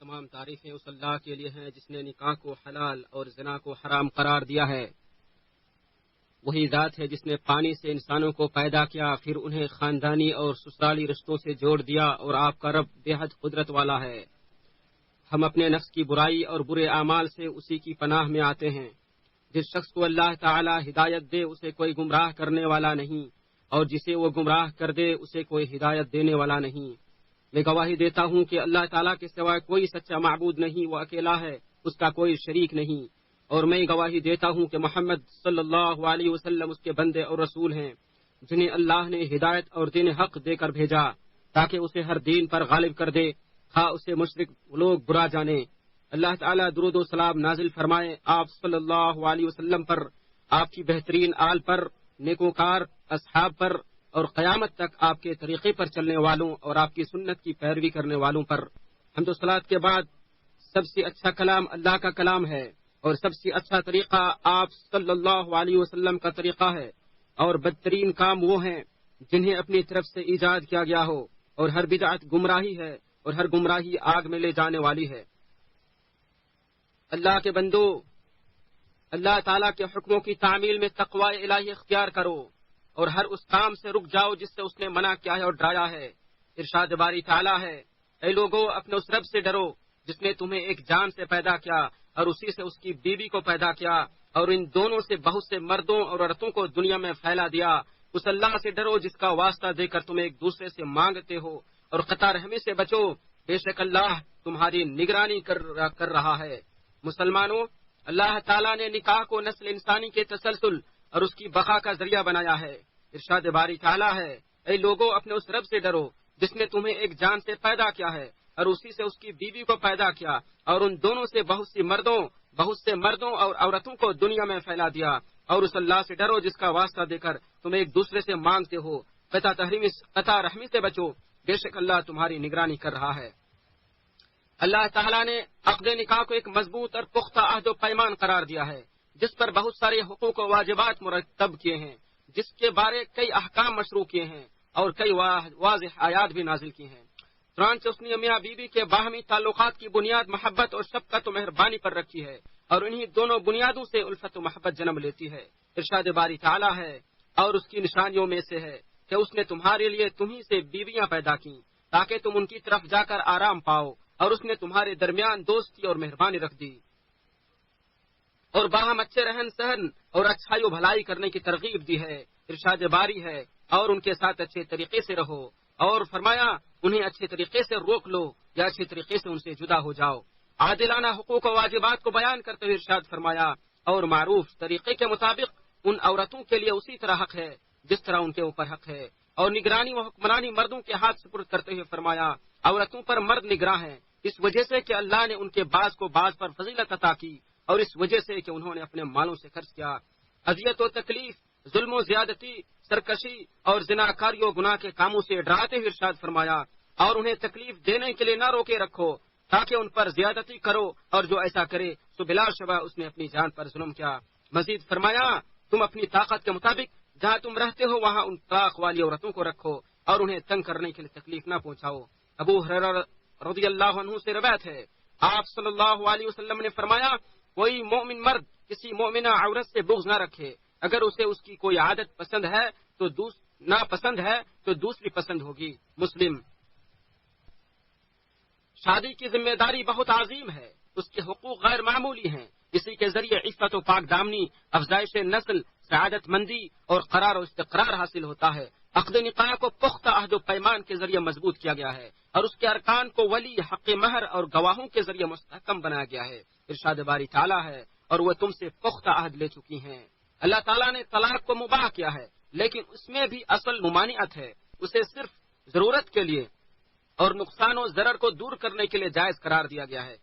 تمام تعریفیں اس اللہ کے لیے ہیں جس نے نکاح کو حلال اور زنا کو حرام قرار دیا ہے۔ وہی ذات ہے جس نے پانی سے انسانوں کو پیدا کیا، پھر انہیں خاندانی اور سسرالی رشتوں سے جوڑ دیا، اور آپ کا رب بے حد قدرت والا ہے۔ ہم اپنے نفس کی برائی اور برے اعمال سے اسی کی پناہ میں آتے ہیں۔ جس شخص کو اللہ تعالی ہدایت دے اسے کوئی گمراہ کرنے والا نہیں، اور جسے وہ گمراہ کر دے اسے کوئی ہدایت دینے والا نہیں۔ میں گواہی دیتا ہوں کہ اللہ تعالیٰ کے سوا کوئی سچا معبود نہیں، وہ اکیلا ہے، اس کا کوئی شریک نہیں، اور میں گواہی دیتا ہوں کہ محمد صلی اللہ علیہ وسلم اس کے بندے اور رسول ہیں، جنہیں اللہ نے ہدایت اور دین حق دے کر بھیجا تاکہ اسے ہر دین پر غالب کر دے، خواہ اسے مشرک لوگ برا جانے۔ اللہ تعالیٰ درود و سلام نازل فرمائے آپ صلی اللہ علیہ وسلم پر، آپ کی بہترین آل پر، نیکوکار اصحاب پر، اور قیامت تک آپ کے طریقے پر چلنے والوں اور آپ کی سنت کی پیروی کرنے والوں پر۔ حمد و صلات کے بعد سب سے اچھا کلام اللہ کا کلام ہے، اور سب سے اچھا طریقہ آپ صلی اللہ علیہ وسلم کا طریقہ ہے، اور بدترین کام وہ ہیں جنہیں اپنی طرف سے ایجاد کیا گیا ہو، اور ہر بدعت گمراہی ہے، اور ہر گمراہی آگ میں لے جانے والی ہے۔ اللہ کے بندو، اللہ تعالیٰ کے حکموں کی تعمیل میں تقوی الہی اختیار کرو، اور ہر اس کام سے رک جاؤ جس سے اس نے منع کیا ہے اور ڈرایا ہے۔ ارشاد باری تعالیٰ ہے، اے لوگو اپنے اس رب سے ڈرو جس نے تمہیں ایک جان سے پیدا کیا اور اسی سے اس کی بیوی کو پیدا کیا، اور ان دونوں سے بہت سے مردوں اور عورتوں کو دنیا میں پھیلا دیا۔ اس اللہ سے ڈرو جس کا واسطہ دے کر تم ایک دوسرے سے مانگتے ہو، اور قطع رحمی سے بچو، بے شک اللہ تمہاری نگرانی کر رہا ہے۔ مسلمانوں، اللہ تعالیٰ نے نکاح کو نسل انسانی کے تسلسل اور اس کی بقا کا ذریعہ بنایا ہے۔ ارشاد باری تعالیٰ ہے، اے لوگو اپنے اس رب سے ڈرو جس نے تمہیں ایک جان سے پیدا کیا ہے اور اسی سے اس کی بیوی کو پیدا کیا، اور ان دونوں سے بہت سے مردوں اور عورتوں کو دنیا میں پھیلا دیا، اور اس اللہ سے ڈرو جس کا واسطہ دے کر تم ایک دوسرے سے مانگتے ہو، قطع رحمی سے بچو، بے شک اللہ تمہاری نگرانی کر رہا ہے۔ اللہ تعالیٰ نے عقد نکاح کو ایک مضبوط اور پختہ عہد و پیمان قرار دیا ہے، جس پر بہت سارے حقوق و واجبات مرتب کیے ہیں، جس کے بارے کئی احکام مشروع کیے ہیں اور کئی واضح آیات بھی نازل کی ہیں۔ چنانچہ اس نے میاں بیوی کے باہمی تعلقات کی بنیاد محبت اور شفقت و مہربانی پر رکھی ہے، اور انہی دونوں بنیادوں سے الفت و محبت جنم لیتی ہے۔ ارشاد باری تعالیٰ ہے، اور اس کی نشانیوں میں سے ہے کہ اس نے تمہارے لیے تمہیں سے بیویاں پیدا کی تاکہ تم ان کی طرف جا کر آرام پاؤ، اور اس نے تمہارے درمیان دوستی اور مہربانی رکھ دی، اور باہم اچھے رہن سہن اور اچھائی و بھلائی کرنے کی ترغیب دی ہے۔ ارشاد باری ہے، اور ان کے ساتھ اچھے طریقے سے رہو، اور فرمایا انہیں اچھے طریقے سے روک لو یا اچھے طریقے سے ان سے جدا ہو جاؤ۔ عادلانہ حقوق و واجبات کو بیان کرتے ہوئے ارشاد فرمایا، اور معروف طریقے کے مطابق ان عورتوں کے لیے اسی طرح حق ہے جس طرح ان کے اوپر حق ہے، اور نگرانی و حکمرانی مردوں کے ہاتھ سپرد کرتے ہوئے فرمایا عورتوں پر مرد نگراں ہیں، اس وجہ سے کہ اللہ نے ان کے بعض کو بعض پر فضیلت عطا کی، اور اس وجہ سے کہ انہوں نے اپنے مالوں سے خرچ کیا۔ اذیت و تکلیف، ظلم و زیادتی، سرکشی اور زناکاری و گناہ کے کاموں سے ڈراتے ہوئے ارشاد فرمایا، اور انہیں تکلیف دینے کے لیے نہ روکے رکھو تاکہ ان پر زیادتی کرو، اور جو ایسا کرے تو بلا شبہ اس نے اپنی جان پر ظلم کیا۔ مزید فرمایا تم اپنی طاقت کے مطابق جہاں تم رہتے ہو وہاں ان طلاق والی عورتوں کو رکھو، اور انہیں تنگ کرنے کے لیے تکلیف نہ پہنچاؤ۔ ابو ہریرہ رضی اللہ عنہ سے روایت ہے، آپ صلی اللہ علیہ وسلم نے فرمایا کوئی مومن مرد کسی مومنہ عورت سے بغض نہ رکھے، اگر اسے اس کی کوئی عادت پسند ہے تو ناپسند ہے تو دوسری پسند ہوگی۔ مسلم۔ شادی کی ذمہ داری بہت عظیم ہے، اس کے حقوق غیر معمولی ہیں، اسی کے ذریعے عفت و پاک دامنی، افزائش نسل، سعادت مندی اور قرار و استقرار حاصل ہوتا ہے۔ عقد نکاح کو پختہ عہد و پیمان کے ذریعے مضبوط کیا گیا ہے، اور اس کے ارکان کو ولی، حق مہر اور گواہوں کے ذریعے مستحکم بنایا گیا ہے۔ ارشاد باری تعالیٰ ہے، اور وہ تم سے پختہ عہد لے چکی ہیں۔ اللہ تعالیٰ نے طلاق کو مباح کیا ہے، لیکن اس میں بھی اصل ممانعت ہے، اسے صرف ضرورت کے لیے اور نقصان و ضرر کو دور کرنے کے لیے جائز قرار دیا گیا ہے۔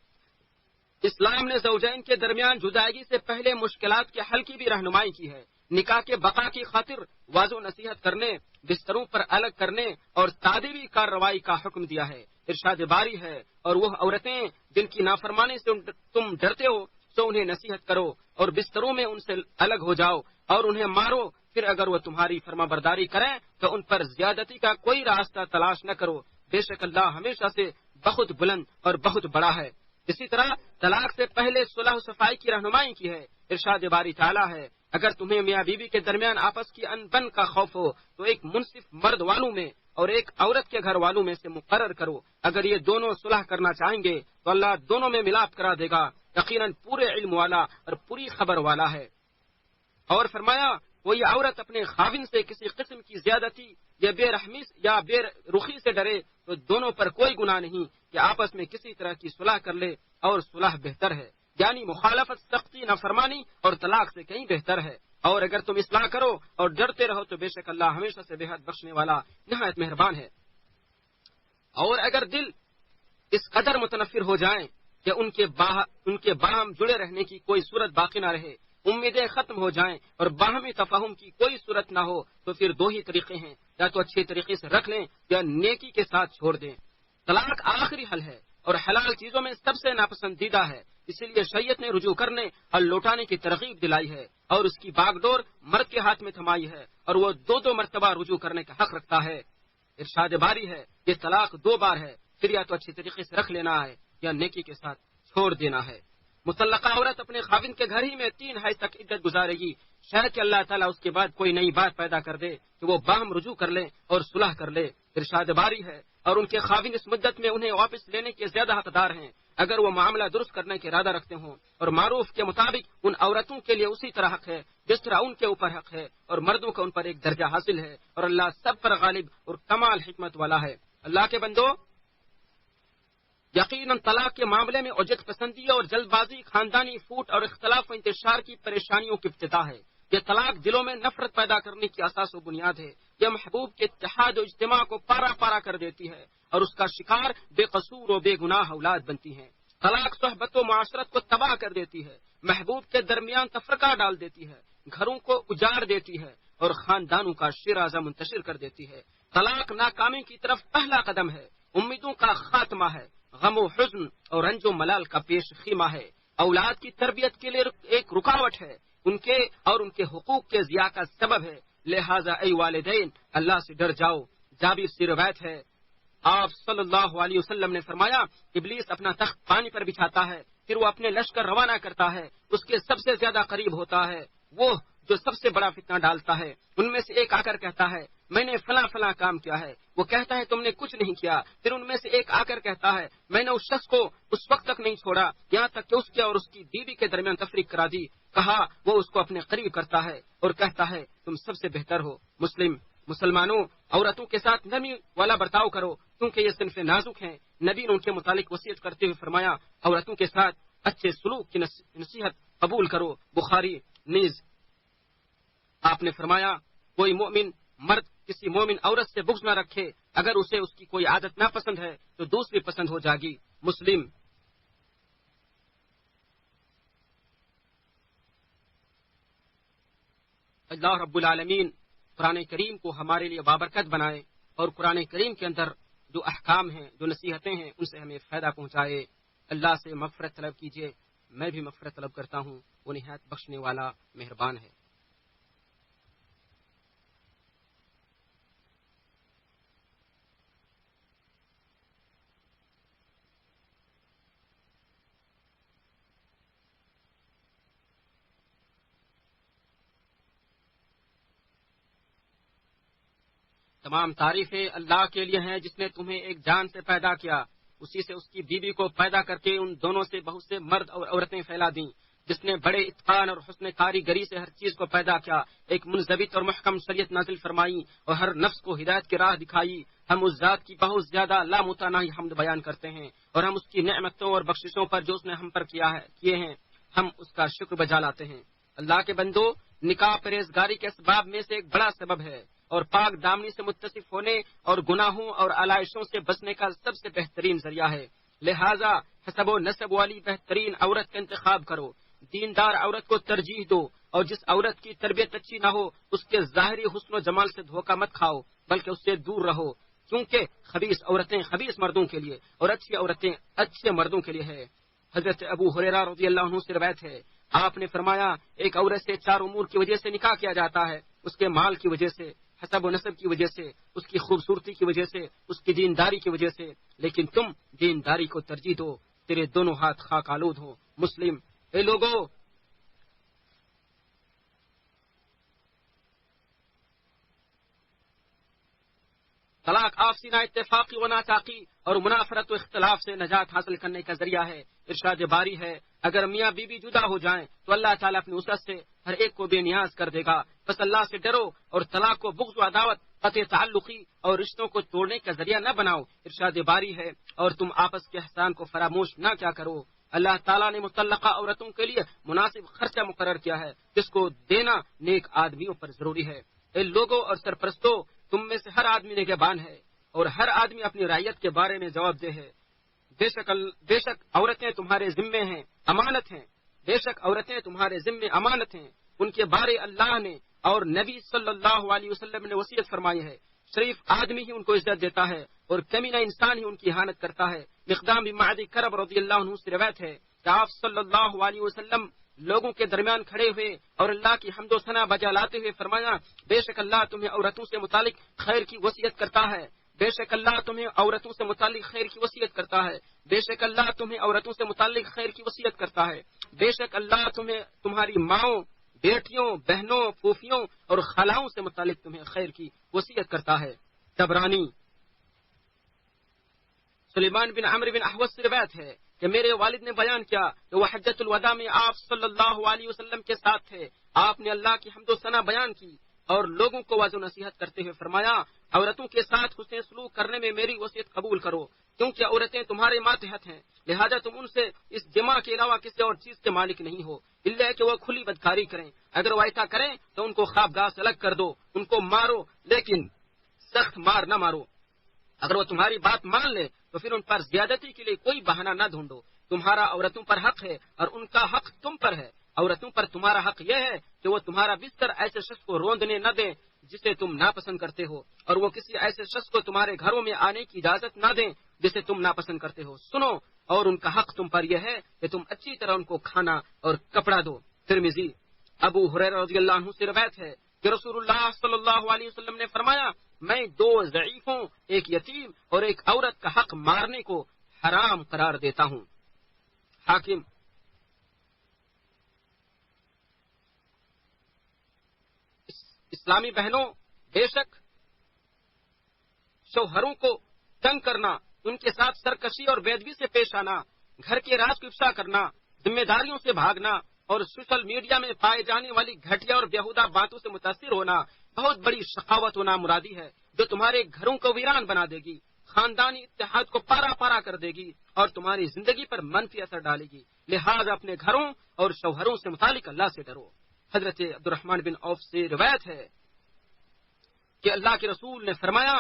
اسلام نے زوجین کے درمیان جدائیگی سے پہلے مشکلات کے حل کی بھی رہنمائی کی ہے۔ نکاح کے بقا کی خاطر واضح نصیحت کرنے، بستروں پر الگ کرنے اور تادیبی کارروائی کا حکم دیا ہے۔ ارشاد باری ہے، اور وہ عورتیں جن کی نافرمانی سے تم ڈرتے ہو تو انہیں نصیحت کرو اور بستروں میں ان سے الگ ہو جاؤ اور انہیں مارو، پھر اگر وہ تمہاری فرما برداری کریں تو ان پر زیادتی کا کوئی راستہ تلاش نہ کرو، بے شک اللہ ہمیشہ سے بہت بلند اور بہت بڑا ہے۔ اسی طرح طلاق سے پہلے صلح و صفائی کی رہنمائی کی ہے۔ ارشاد باری تعالیٰ ہے، اگر تمہیں میاں بیوی کے درمیان آپس کی انبن کا خوف ہو تو ایک منصف مرد والوں میں اور ایک عورت کے گھر والوں میں سے مقرر کرو۔ اگر یہ دونوں صلح کرنا چاہیں گے تو اللہ دونوں میں ملاپ کرا دے گا، یقیناً پورے علم والا اور پوری خبر والا ہے۔ اور فرمایا، کوئی عورت اپنے خاوند سے کسی قسم کی زیادتی یا بے رحمی یا بے رخی سے ڈرے تو دونوں پر کوئی گناہ نہیں کہ آپس میں کسی طرح کی صلح کر لے، اور صلح بہتر ہے، یعنی مخالفت، سختی، نافرمانی اور طلاق سے کہیں بہتر ہے۔ اور اگر تم اصلاح کرو اور ڈرتے رہو تو بے شک اللہ ہمیشہ سے بے حد بخشنے والا نہایت مہربان ہے۔ اور اگر دل اس قدر متنفر ہو جائیں کہ ان کے باہم جڑے رہنے کی کوئی صورت باقی نہ رہے، امیدیں ختم ہو جائیں اور باہمی تفاہم کی کوئی صورت نہ ہو، تو پھر دو ہی طریقے ہیں، یا تو اچھے طریقے سے رکھ لیں یا نیکی کے ساتھ چھوڑ دیں۔ طلاق آخری حل ہے اور حلال چیزوں میں سب سے ناپسندیدہ ہے، اسی لیے شریعت نے رجوع کرنے اور لوٹانے کی ترغیب دلائی ہے اور اس کی باغ ڈور مرد کے ہاتھ میں تھمائی ہے، اور وہ دو مرتبہ رجوع کرنے کا حق رکھتا ہے۔ ارشاد باری ہے، یہ طلاق 2 بار ہے، پھر یا تو اچھی طریقے سے رکھ لینا ہے یا نیکی کے ساتھ چھوڑ دینا ہے۔ مطلقہ عورت اپنے خاوند کے گھر ہی میں 3 حیض تک عدت گزارے گی، شاید کہ اللہ تعالیٰ اس کے بعد کوئی نئی بات پیدا کر دے کہ وہ باہم رجوع کر لیں اور صلح کر لے۔ ارشاد باری ہے، اور ان کے خاوند اس مدت میں انہیں واپس لینے کے زیادہ حقدار ہیں اگر وہ معاملہ درست کرنے کے ارادہ رکھتے ہوں، اور معروف کے مطابق ان عورتوں کے لیے اسی طرح حق ہے جس طرح ان کے اوپر حق ہے، اور مردوں کا ان پر ایک درجہ حاصل ہے، اور اللہ سب پر غالب اور کمال حکمت والا ہے۔ اللہ کے بندو، یقیناً طلاق کے معاملے میں عجت پسندی اور جلد بازی خاندانی فوٹ اور اختلاف و انتشار کی پریشانیوں کی ابتدا ہے۔ یہ طلاق دلوں میں نفرت پیدا کرنے کی اساس و بنیاد ہے۔ یہ محبوب کے اتحاد و اجتماع کو پارا پارا کر دیتی ہے اور اس کا شکار بے قصور و بے گناہ اولاد بنتی ہیں۔ طلاق صحبت و معاشرت کو تباہ کر دیتی ہے، محبوب کے درمیان تفرقہ ڈال دیتی ہے، گھروں کو اجاڑ دیتی ہے اور خاندانوں کا شیرازہ منتشر کر دیتی ہے۔ طلاق ناکامی کی طرف پہلا قدم ہے، امیدوں کا خاتمہ ہے، غم و حزن اور رنج و ملال کا پیش خیمہ ہے، اولاد کی تربیت کے لیے ایک رکاوٹ ہے، ان کے حقوق کے ضیاع کا سبب ہے۔ لہذا اے والدین، اللہ سے ڈر جاؤ۔ جابر سے روایت ہے، آپ صلی اللہ علیہ وسلم نے فرمایا، ابلیس اپنا تخت پانی پر بچھاتا ہے، پھر وہ اپنے لشکر روانہ کرتا ہے، اس کے سب سے زیادہ قریب ہوتا ہے وہ جو سب سے بڑا فتنہ ڈالتا ہے۔ ان میں سے ایک آ کر کہتا ہے، میں نے فلاں فلاں کام کیا ہے، وہ کہتا ہے تم نے کچھ نہیں کیا۔ پھر ان میں سے ایک آ کر کہتا ہے، میں نے اس شخص کو اس وقت تک نہیں چھوڑا یہاں تک کہ اس کے اور اس کی بیوی کے درمیان تفریق کرا دی۔ کہا وہ اس کو اپنے قریب کرتا ہے اور کہتا ہے تم سب سے بہتر ہو۔ مسلمانوں، عورتوں کے ساتھ نرمی والا برتاؤ کرو کیونکہ یہ صنف نازک ہیں۔ نبی نے ان کے متعلق وصیت کرتے ہوئے فرمایا، عورتوں کے ساتھ اچھے سلوک کی نصیحت قبول کرو۔ بخاری نیز آپ نے فرمایا، کوئی مومن مرد کسی مومن عورت سے بغض نہ رکھے، اگر اسے اس کی کوئی عادت ناپسند ہے تو دوسری پسند ہو جائے گی۔ مسلم۔ اللہ رب العالمین قرآن کریم کو ہمارے لیے بابرکت بنائے اور قرآن کریم کے اندر جو احکام ہیں، جو نصیحتیں ہیں، ان سے ہمیں فائدہ پہنچائے۔ اللہ سے مغفرت طلب کیجیے، میں بھی مغفرت طلب کرتا ہوں، وہ نہایت بخشنے والا مہربان ہے۔ تمام تعریفیں اللہ کے لیے ہیں جس نے تمہیں ایک جان سے پیدا کیا، اسی سے اس کی بیوی کو پیدا کر کے ان دونوں سے بہت سے مرد اور عورتیں پھیلا دیں، جس نے بڑے اتقان اور حسن کاریگری سے ہر چیز کو پیدا کیا، ایک منضبط اور محکم شریعت نازل فرمائی اور ہر نفس کو ہدایت کی راہ دکھائی۔ ہم اس ذات کی بہت زیادہ لامتناہی حمد بیان کرتے ہیں اور ہم اس کی نعمتوں اور بخششوں پر جو اس نے ہم پر کیے ہیں ہم اس کا شکر بجا لاتے ہیں۔ اللہ کے بندو، نکاح پرہیزگاری کے اسباب میں سے ایک بڑا سبب ہے اور پاک دامنی سے متصف ہونے اور گناہوں اور علائشوں سے بچنے کا سب سے بہترین ذریعہ ہے۔ لہذا حسب و نسب والی بہترین عورت کا انتخاب کرو، دیندار عورت کو ترجیح دو، اور جس عورت کی تربیت اچھی نہ ہو اس کے ظاہری حسن و جمال سے دھوکہ مت کھاؤ، بلکہ اس سے دور رہو، کیونکہ خبیث عورتیں خبیث مردوں کے لیے اور اچھی عورتیں اچھے مردوں کے لیے ہے۔ حضرت ابو ہریرہ رضی اللہ عنہ سے روایت ہے، آپ نے فرمایا، ایک عورت سے 4 امور کی وجہ سے نکاح کیا جاتا ہے، اس کے مال کی وجہ سے، حسب و نسب کی وجہ سے، اس کی خوبصورتی کی وجہ سے، اس کی دینداری کی وجہ سے، لیکن تم دینداری کو ترجیح دو، تیرے دونوں ہاتھ خاک آلود ہو۔ مسلم۔ اے لوگو، طلاق آپسی نا اتفاقی و ناطاقی اور منافرت و اختلاف سے نجات حاصل کرنے کا ذریعہ ہے۔ ارشاد باری ہے، اگر میاں بیوی جدا ہو جائیں تو اللہ تعالیٰ اپنی وسعت سے ہر ایک کو بے نیاز کر دے گا۔ بس اللہ سے ڈرو اور طلاق کو بغض و عداوت، قطع تعلقی اور رشتوں کو توڑنے کا ذریعہ نہ بناؤ۔ ارشاد باری ہے، اور تم آپس کے احسان کو فراموش نہ کیا کرو۔ اللہ تعالیٰ نے متعلقہ عورتوں کے لیے مناسب خرچہ مقرر کیا ہے، جس کو دینا نیک آدمیوں پر ضروری ہے۔ اے لوگوں اور سرپرستوں، تم میں سے ہر آدمی نگہبان ہے اور ہر آدمی اپنی رعیت کے بارے میں جواب دہ ہے۔ بے شک عورتیں تمہارے ذمے ہیں، امانت ہیں۔ بے شک عورتیں تمہارے ذمے امانت ہیں، ان کے بارے اللہ نے اور نبی صلی اللہ علیہ وسلم نے وصیت فرمائی ہے۔ شریف آدمی ہی ان کو عزت دیتا ہے اور کمینہ انسان ہی ان کی اہانت کرتا ہے۔ مقدام بن معدی کرب رضی اللہ عنہ سے روایت ہے کہ آپ صلی اللہ علیہ وسلم لوگوں کے درمیان کھڑے ہوئے اور اللہ کی حمد و ثنا بجا لاتے ہوئے فرمایا، بے شک اللہ تمہیں عورتوں سے متعلق خیر کی وصیت کرتا ہے۔ بے شک اللہ تمہیں عورتوں سے متعلق خیر کی وصیت کرتا ہے۔ بے شک اللہ تمہیں عورتوں سے متعلق خیر کی وصیت کرتا ہے۔ بے شک اللہ تمہیں تمہاری ماؤں، بیٹیوں، بہنوں، پھوپھیوں اور خالاؤں سے متعلق تمہیں خیر کی وصیت کرتا ہے۔ طبرانی۔ سلیمان بن عمرو بن احوص سے روایت ہے کہ میرے والد نے بیان کیا کہ وہ حجۃ الوداع میں آپ صلی اللہ علیہ وسلم کے ساتھ تھے۔ آپ نے اللہ کی حمد و ثنا بیان کی اور لوگوں کو واضح نصیحت کرتے ہوئے فرمایا، عورتوں کے ساتھ حسن سلوک کرنے میں میری وصیت قبول کرو، کیونکہ عورتیں تمہارے ماتحت ہیں، لہذا تم ان سے اس جمع کے علاوہ کسی اور چیز کے مالک نہیں ہو، الا کہ وہ کھلی بدکاری کریں۔ اگر وہ ایسا کریں تو ان کو خوابگاہ سے الگ کر دو، ان کو مارو، لیکن سخت مار نہ مارو۔ اگر وہ تمہاری بات مان لے تو پھر ان پر زیادتی کے لیے کوئی بہانہ نہ ڈھونڈو۔ تمہارا عورتوں پر حق ہے اور ان کا حق تم پر ہے۔ عورتوں پر تمہارا حق یہ ہے کہ وہ تمہارا بستر ایسے شخص کو روندنے نہ دیں جسے تم ناپسند کرتے ہو، اور وہ کسی ایسے شخص کو تمہارے گھروں میں آنے کی اجازت نہ دیں جسے تم ناپسند کرتے ہو۔ سنو، اور ان کا حق تم پر یہ ہے کہ تم اچھی طرح ان کو کھانا اور کپڑا دو۔ ترمذی۔ ابو ہریرہ رضی اللہ عنہ سے روایت ہے کہ رسول اللہ صلی اللہ علیہ وسلم نے فرمایا، میں دو ضعیفوں، ایک یتیم اور ایک عورت کا حق مارنے کو حرام قرار دیتا ہوں۔ حاکم۔ اسلامی بہنوں، بے شک شوہروں کو تنگ کرنا، ان کے ساتھ سرکشی اور بے ادبی سے پیش آنا، گھر کے راز کو افشا کرنا، ذمہ داریوں سے بھاگنا اور سوشل میڈیا میں پائے جانے والی گھٹیا اور بیہودہ باتوں سے متاثر ہونا بہت بڑی شقاوت و نامرادی ہے، جو تمہارے گھروں کو ویران بنا دے گی، خاندانی اتحاد کو پارا پارا کر دے گی اور تمہاری زندگی پر منفی اثر ڈالے گی۔ لہذا اپنے گھروں اور شوہروں سے متعلق اللہ سے ڈرو۔ حضرت عبد الرحمن بن عوف سے روایت ہے کہ اللہ کے رسول نے فرمایا،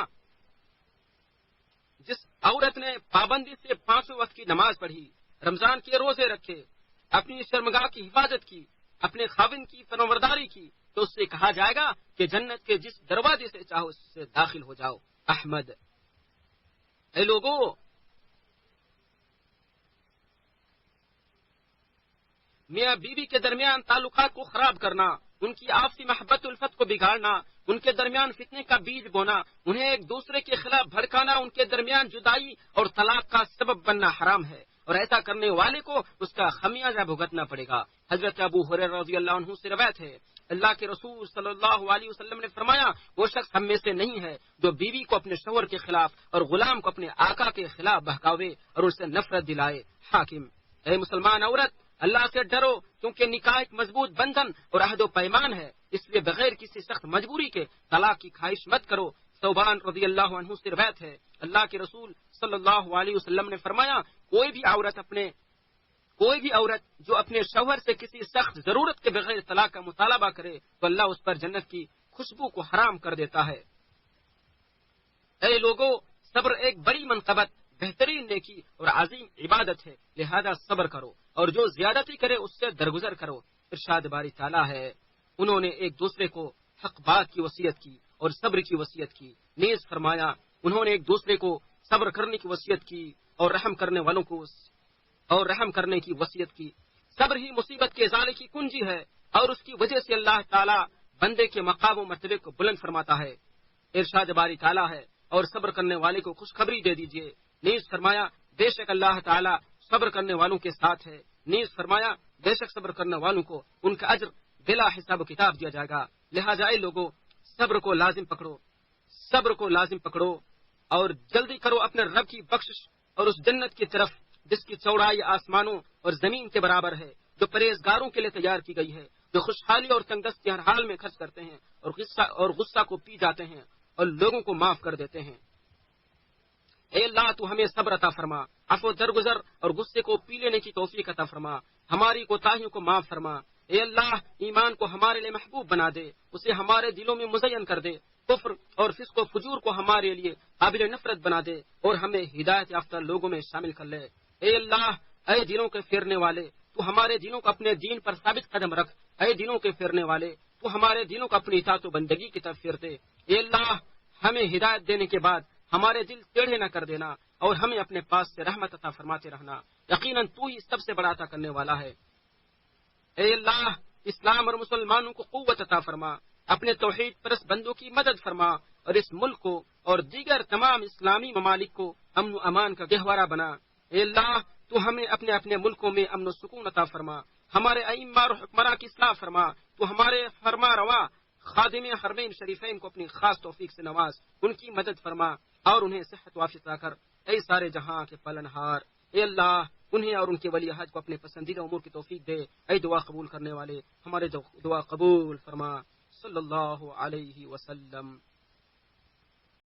جس عورت نے پابندی سے 5 وقت کی نماز پڑھی، رمضان کے روزے رکھے، اپنی شرمگاہ کی حفاظت کی، اپنے خاوند کی فرمانبرداری کی، تو اس سے کہا جائے گا کہ جنت کے جس دروازے سے چاہو اس سے داخل ہو جاؤ۔ احمد۔ اے لوگو، میاں بیوی کے درمیان تعلقات کو خراب کرنا، ان کی آپسی محبت الفت کو بگاڑنا، ان کے درمیان فتنے کا بیج بونا، انہیں ایک دوسرے کے خلاف بھڑکانا، ان کے درمیان جدائی اور طلاق کا سبب بننا حرام ہے، اور ایسا کرنے والے کو اس کا خمیازہ بھگتنا پڑے گا۔ حضرت ابو ہریرہ رضی اللہ عنہ سے روایت ہے، اللہ کے رسول صلی اللہ علیہ وسلم نے فرمایا، وہ شخص ہم میں سے نہیں ہے جو بیوی کو اپنے شوہر کے خلاف اور غلام کو اپنے آقا کے خلاف بہکاوے اور اس سے نفرت دلائے۔ حاکم۔ اے مسلمان عورت، اللہ سے ڈرو، کیونکہ نکاح ایک مضبوط بندھن اور عہد و پیمان ہے، اس لیے بغیر کسی سخت مجبوری کے طلاق کی خواہش مت کرو۔ ثوبان رضی اللہ عنہ سے روایت ہے، اللہ کے رسول صلی اللہ علیہ وسلم نے فرمایا، کوئی بھی عورت جو اپنے شوہر سے کسی سخت ضرورت کے بغیر طلاق کا مطالبہ کرے تو اللہ اس پر جنت کی خوشبو کو حرام کر دیتا ہے۔ اے لوگو، صبر ایک بڑی منقبت، بہترین نیکی اور عظیم عبادت ہے، لہذا صبر کرو اور جو زیادتی کرے اس سے درگزر کرو۔ ارشاد باری تعالیٰ ہے، انہوں نے ایک دوسرے کو حق بات کی وصیت کی اور صبر کی وصیت کی، نیز فرمایا انہوں نے ایک دوسرے کو صبر کرنے کی وصیت کی اور رحم کرنے والوں کو رحم کرنے کی وصیت کی۔ صبر ہی مصیبت کے ازالے کی کنجی ہے اور اس کی وجہ سے اللہ تعالیٰ بندے کے مقام و مرتبے کو بلند فرماتا ہے۔ ارشاد باری تعالیٰ ہے، اور صبر کرنے والے کو خوشخبری دے دیجئے نیز فرمایا بے شک اللہ تعالیٰ صبر کرنے والوں کے ساتھ ہے. نیز فرمایا بے شک صبر کرنے والوں کو ان کا اجر بلا حساب و کتاب دیا جائے گا. لہٰذا اے لوگوں، صبر کو لازم پکڑو، صبر کو لازم پکڑو اور جلدی کرو اپنے رب کی بخشش اور اس جنت کی طرف جس کی چوڑائی آسمانوں اور زمین کے برابر ہے، جو پرہیزگاروں کے لیے تیار کی گئی ہے، جو خوشحالی اور تنگدستی ہر حال میں خرچ کرتے ہیں اور غصہ کو پی جاتے ہیں اور لوگوں کو معاف کر دیتے ہیں. اے اللہ تو ہمیں صبر عطا فرما، عفو درگزر اور غصے کو پی لینے کی توفیق عطا فرما، ہماری کوتاہیوں کو معاف فرما. اے اللہ ایمان کو ہمارے لیے محبوب بنا دے، اسے ہمارے دلوں میں مزین کر دے، کفر اور فسق و فجور کو ہمارے لیے قابل نفرت بنا دے اور ہمیں ہدایت یافتہ لوگوں میں شامل کر لے. اے اللہ، اے دلوں کے پھرنے والے، تو ہمارے دلوں کو اپنے دین پر ثابت قدم رکھ. اے دلوں کے پھرنے والے، تو ہمارے دلوں کو اپنی اطاعت و بندگی کی طرف پھیر دے. اے اللہ، ہمیں ہدایت دینے کے بعد ہمارے دل ٹیڑھے نہ کر دینا اور ہمیں اپنے پاس سے رحمت عطا فرماتے رہنا. یقیناً تو ہی سب سے بڑا عطا کرنے والا ہے. اے اللہ، اسلام اور مسلمانوں کو قوت عطا فرما، اپنے توحید پرست بندوں کی مدد فرما اور اس ملک کو اور دیگر تمام اسلامی ممالک کو امن و امان کا گہوارہ بنا. اے اللہ، تو ہمیں اپنے اپنے ملکوں میں امن و سکون عطا فرما، ہمارے ائمہ اور حکمراں کی اصلاح فرما. تو ہمارے فرما روا خادم حرمین شریفین کو اپنی خاص توفیق سے نواز، ان کی مدد فرما اور انہیں صحت و عافیت عطا کر. اے سارے جہاں کے پالنہار، اے اللہ انہیں اور ان کے ولی عہد کو اپنے پسندیدہ امور کی توفیق دے. اے دعا قبول کرنے والے، ہمارے دعا قبول فرما. صلی اللہ علیہ وسلم.